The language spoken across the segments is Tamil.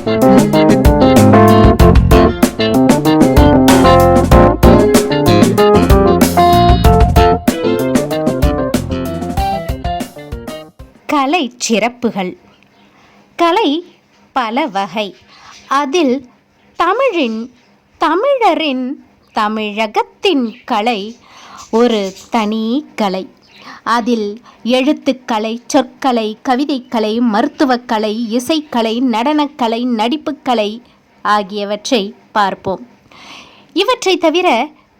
கலை சிறப்புகள். கலை பல வகை. அதில் தமிழரின் தமிழகத்தின் கலை ஒரு தனி கலை. அதில் எழுத்துக்கலை, சொற்கலை, கவிதைக்கலை, மருத்துவக்கலை, இசைக்கலை, நடனக்கலை, நடிப்புக்கலை ஆகியவற்றை பார்ப்போம். இவற்றை தவிர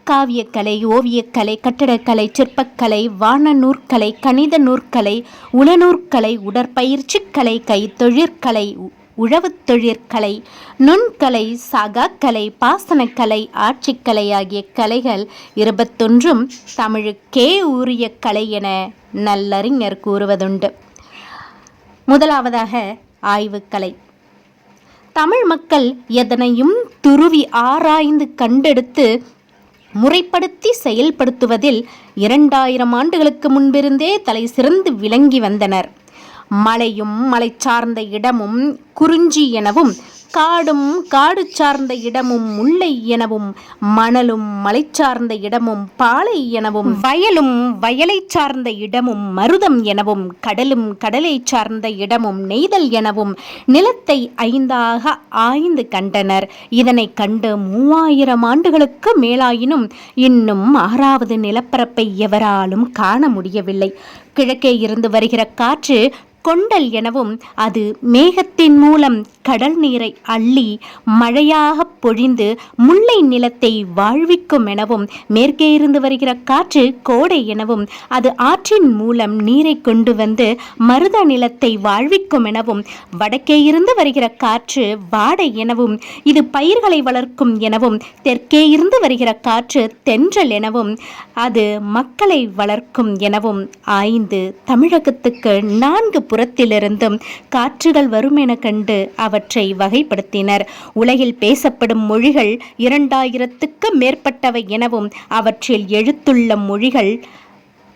காவியக்கலை, ஓவியக்கலை, கட்டடக்கலை, சிற்பக்கலை, வானநூற்கலை, கணித நூற்கலை, உளநூற்கலை, உடற்பயிற்சிக்கலை, கைத்தொழிற்கலை, உழவுத் தொழிற்கலை, நுண்கலை, சாகாக்கலை, பாசனக்கலை, ஆட்சிக்கலை ஆகிய கலைகள் 21 தமிழுக்கே உரிய கலை என நல்லறிஞர் கூறுவதுண்டு. முதலாவதாக ஆய்வுக்கலை. தமிழ் மக்கள் எதனையும் துருவி ஆராய்ந்து கண்டெடுத்து முறைப்படுத்தி செயல்படுத்துவதில் 2000 ஆண்டுகளுக்கு முன்பிருந்தே தலை சிறந்து விளங்கி வந்தனர். மலையும் மலை சார்ந்த இடமும் குறிஞ்சி எனவும், காடும் காடு சார்ந்த இடமும் முல்லை எனவும், மணலும் மலை சார்ந்த இடமும் பாலை எனவும், வயலும் வயலை சார்ந்த இடமும் மருதம் எனவும், கடலும் கடலை சார்ந்த இடமும் நெய்தல் எனவும் நிலத்தை 5ஆக ஆய்ந்து கண்டனர். இதனை கண்டு 3000 ஆண்டுகளுக்கு மேலாயினும் இன்னும் 6வது நிலப்பரப்பை எவராலும் காண முடியவில்லை. கிழக்கே இருந்து வருகிற காற்று கொண்டல் எனவும், அது மேகத்தின் மூலம் கடல் நீரை அள்ளி மழையாக பொழிந்து முல்லை நிலத்தை வாழ்விக்கும் எனவும், மேற்கே இருந்து வருகிற காற்று கோடை எனவும், அது ஆற்றின் மூலம் நீரை கொண்டு வந்து மருத நிலத்தை வாழ்விக்கும் எனவும், வடக்கே இருந்து வருகிற காற்று வாடை எனவும், இது பயிர்களை வளர்க்கும் எனவும், தெற்கே இருந்து வருகிற காற்று தென்றல் எனவும், அது மக்களை வளர்க்கும் எனவும் ஆய்ந்து தமிழகத்துக்கு 4 புறத்திலிருந்தும் காற்றுகள் வரும் என கண்டு அவற்றை வகைப்படுத்தினர். உலகில் பேசப்படும் மொழிகள் 2000க்கும் மேற்பட்டவை எனவும், அவற்றில் எழுத்துள்ள மொழிகள்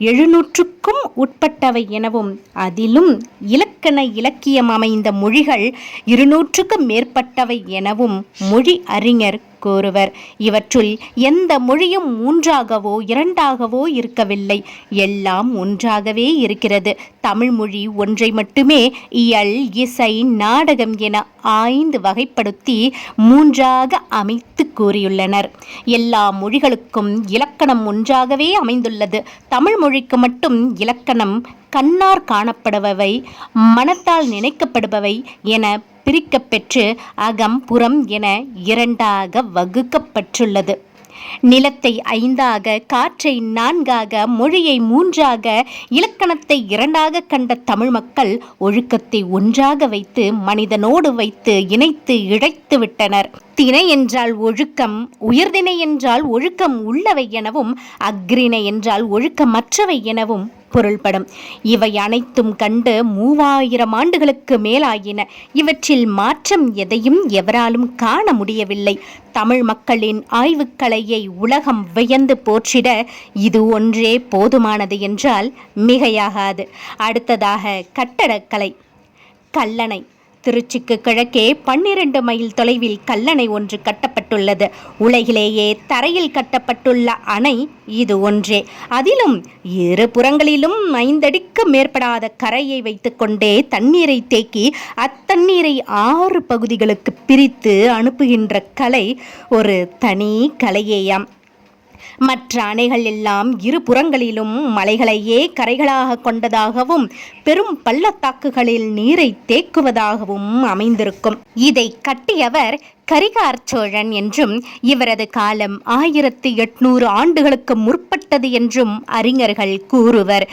700க்கும் உட்பட்டவை எனவும், அதிலும் இலக்கண இலக்கியம் அமைந்த மொழிகள் 200க்கும் மேற்பட்டவை எனவும் மொழி அறிஞர் கூறுவர். இவற்றுள் எந்த மொழியும் 3ஆகவோ 2ஆகவோ இருக்கவில்லை, எல்லாம் ஒன்றாகவே இருக்கிறது. தமிழ் மொழி ஒன்றை மட்டுமே இயல், இசை, நாடகம் என ஆய்ந்து வகைப்படுத்தி 3ஆக அமைத்து கூறியுள்ளனர். எல்லா மொழிகளுக்கும் இலக்கணம் ஒன்றாகவே அமைந்துள்ளது. தமிழ் மொழிக்கு மட்டும் இலக்கணம் கண்ணார் காணப்படுபவை, மனத்தால் நினைக்கப்படுபவை என பிரிக்கப்பெற்று அகம் புறம் என 2ஆக வகுக்கப்பட்டுள்ளது. நிலத்தை 5ஆக, காற்றை 4ஆக, மொழியை 3ஆக, இலக்கணத்தை 2ஆக கண்ட தமிழ் மக்கள் ஒழுக்கத்தை ஒன்றாக வைத்து மனிதனோடு வைத்து இணைத்து இழைத்து விட்டனர். திணை என்றால் ஒழுக்கம், உயர்திணை என்றால் ஒழுக்கம் உள்ளவை எனவும், அஃறிணை என்றால் ஒழுக்கமற்றவை எனவும் பொருள்படும். இவை அனைத்தும் கண்டு 3000 ஆண்டுகளுக்கு மேலாயின. இவற்றில் மாற்றம் எதையும் எவராலும் காண முடியவில்லை. தமிழ் மக்களின் ஆய்வுக்கலையை உலகம் வியந்து போற்றிட இது ஒன்றே போதுமானது என்றால் மிகையாகாது. அடுத்ததாக கட்டடக்கலை. கல்லணை. திருச்சிக்கு கிழக்கே 12 மைல் தொலைவில் கல்லணை ஒன்று கட்டப்பட்டுள்ளது. உலகிலேயே தரையில் கட்டப்பட்டுள்ள அணை இது ஒன்றே. அதிலும் 2 புறங்களிலும் 5 அடிக்கு மேற்படாத கரையை வைத்துக்கொண்டே தண்ணீரை தேக்கி அத்தண்ணீரை 6 பகுதிகளுக்கு பிரித்து அனுப்புகின்ற கலை ஒரு தனி கலையேயாம். மற்ற அணைகள் எல்லாம் 2 புறங்களிலும் மலைகளையே கரைகளாக கொண்டதாகவும் பெரும் பள்ளத்தாக்குகளில் நீரை தேக்குவதாகவும் அமைந்திருக்கும். இதை கட்டியவர் கரிகார் சோழன் என்றும், இவரது காலம் 1800 ஆண்டுகளுக்கு முற்பட்டது என்றும் அறிஞர்கள் கூறுவர்.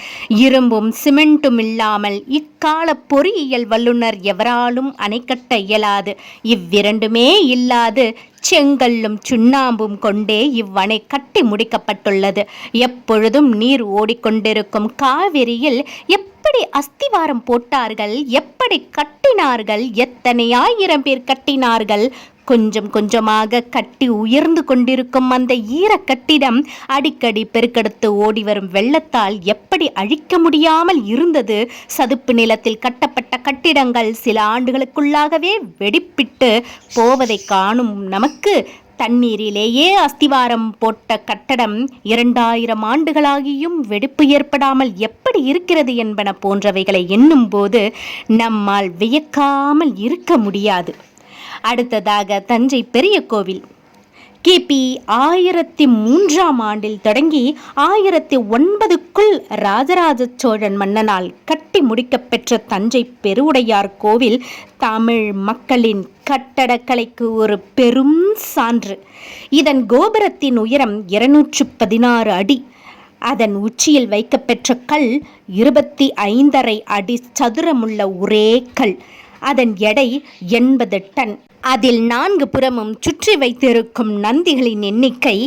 இரும்பும் சிமெண்ட்டும் இல்லாமல் இக்கால பொறியியல் வல்லுநர் எவராலும் அணை கட்ட இயலாது. இவ்விரண்டுமே இல்லாது செங்கல்லும் சுண்ணாம்பும் கொண்டே இவ்வணை கட்டி முடிக்கப்பட்டுள்ளது. எப்பொழுதும் நீர் ஓடிக்கொண்டிருக்கும் காவிரியில் எப்படி அஸ்திவாரம் போட்டார்கள், எப்படி கட்டினார்கள், எத்தனை ஆயிரம் பேர் கட்டினார்கள். கொஞ்சம் கொஞ்சமாக கட்டி உயர்ந்து கொண்டிருக்கும் அந்த ஈர கட்டிடம் அடிக்கடி பெருக்கெடுத்து ஓடி வரும் வெள்ளத்தால் எப்படி அழிக்க முடியாமல் இருந்தது. சதுப்பு நிலத்தில் கட்டப்பட்ட கட்டிடங்கள் சில ஆண்டுகளுக்குள்ளாகவே வெடிப்பிட்டு போவதை காணும் நமக்கு தண்ணீரிலேயே அஸ்திவாரம் போட்ட கட்டடம் 2000 ஆண்டுகளாகியும் வெடிப்பு ஏற்படாமல் எப்படி இருக்கிறது என்பன போன்றவைகளை எண்ணும் போது நம்மால் வியக்காமல் இருக்க முடியாது. அடுத்ததாக தஞ்சை பெரிய கோவில் கிபி 1003ஆம் ஆண்டில் தொடங்கி 1009க்குள் ராஜராஜ சோழன் மன்னனால் கட்டி முடிக்கப்பெற்ற தஞ்சை பெருவுடையார் கோவில் தமிழ் மக்களின் கட்டடக்கலைக்கு ஒரு பெரும் சான்று. இதன் கோபுரத்தின் உயரம் 216 அடி. அதன் உச்சியில் வைக்கப்பெற்ற கல் 25.5 அடி சதுரமுள்ள ஒரே கல். அதன் எடை 80 டன். அதில் 4 புறமும் சுற்றி வைத்திருக்கும் நந்திகளின் எண்ணிக்கை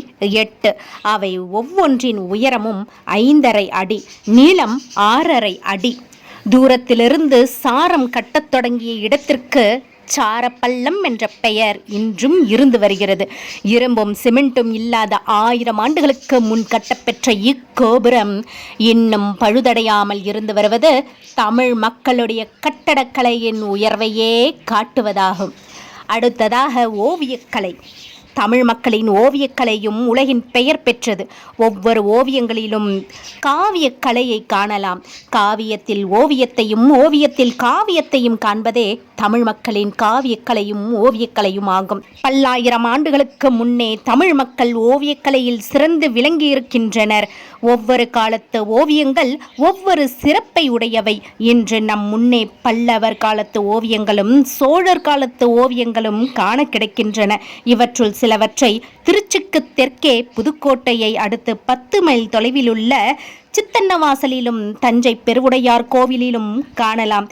8. அவை ஒவ்வொன்றின் உயரமும் 5.5 அடி, நீளம் 6.5 அடி. தூரத்திலிருந்து சாரம் கட்டத் தொடங்கிய இடத்திற்கு சாரப்பள்ளம் என்ற பெயர் இன்றும் இருந்து வருகிறது. இரும்பும் சிமெண்ட்டும் இல்லாத 1000 ஆண்டுகளுக்கு முன் கட்டப்பெற்ற இக்கோபுரம் இன்னும் பழுதடையாமல் இருந்து வருவது தமிழ் மக்களுடைய கட்டடக்கலையின் உயர்வையே காட்டுவதாகும். அடுத்ததாக ஓவியக்கலை. தமிழ் மக்களின் ஓவியக்கலையும் உலகின் பெயர் பெற்றது. ஒவ்வொரு ஓவியங்களிலும் காவியக்கலையை காணலாம். காவியத்தில் ஓவியத்தையும் ஓவியத்தில் காவியத்தையும் காண்பதே தமிழ் மக்களின் காவியக்கலையும் ஓவியக்கலையும் ஆகும். பல்லாயிரம் ஆண்டுகளுக்கு முன்னே தமிழ் மக்கள் ஓவியக்கலையில் சிறந்து விளங்கியிருக்கின்றனர். ஒவ்வொரு காலத்து ஓவியங்கள் ஒவ்வொரு சிறப்பை உடையவை. இன்று நம் முன்னே பல்லவர் காலத்து ஓவியங்களும் சோழர் காலத்து ஓவியங்களும் காண கிடைக்கின்றன. இவற்றுள் சிலவற்றை திருச்சிக்கு தெற்கே புதுக்கோட்டையை அடுத்து 10 மைல் தொலைவில் உள்ள சித்தன்னவாசலிலும் தஞ்சை பெருவுடையார் கோவிலிலும் காணலாம்.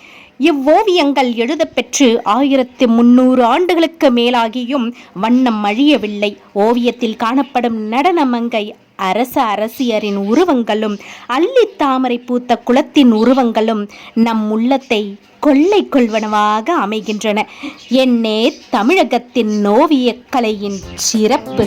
இவ்வோவியங்கள் எழுதப்பெற்று 1300 ஆண்டுகளுக்கு மேலாகியும் வண்ணம் அழியவில்லை. ஓவியத்தில் காணப்படும் நடனமங்கை அரச அரசியரின் உருவங்களும் அள்ளி தாமரை பூத்த குளத்தின் உருவங்களும் நம் உள்ளத்தை கொள்ளை கொள்வனவாக அமைகின்றன. என்னே தமிழகத்தின் ஓவியக்கலையின் சிறப்பு.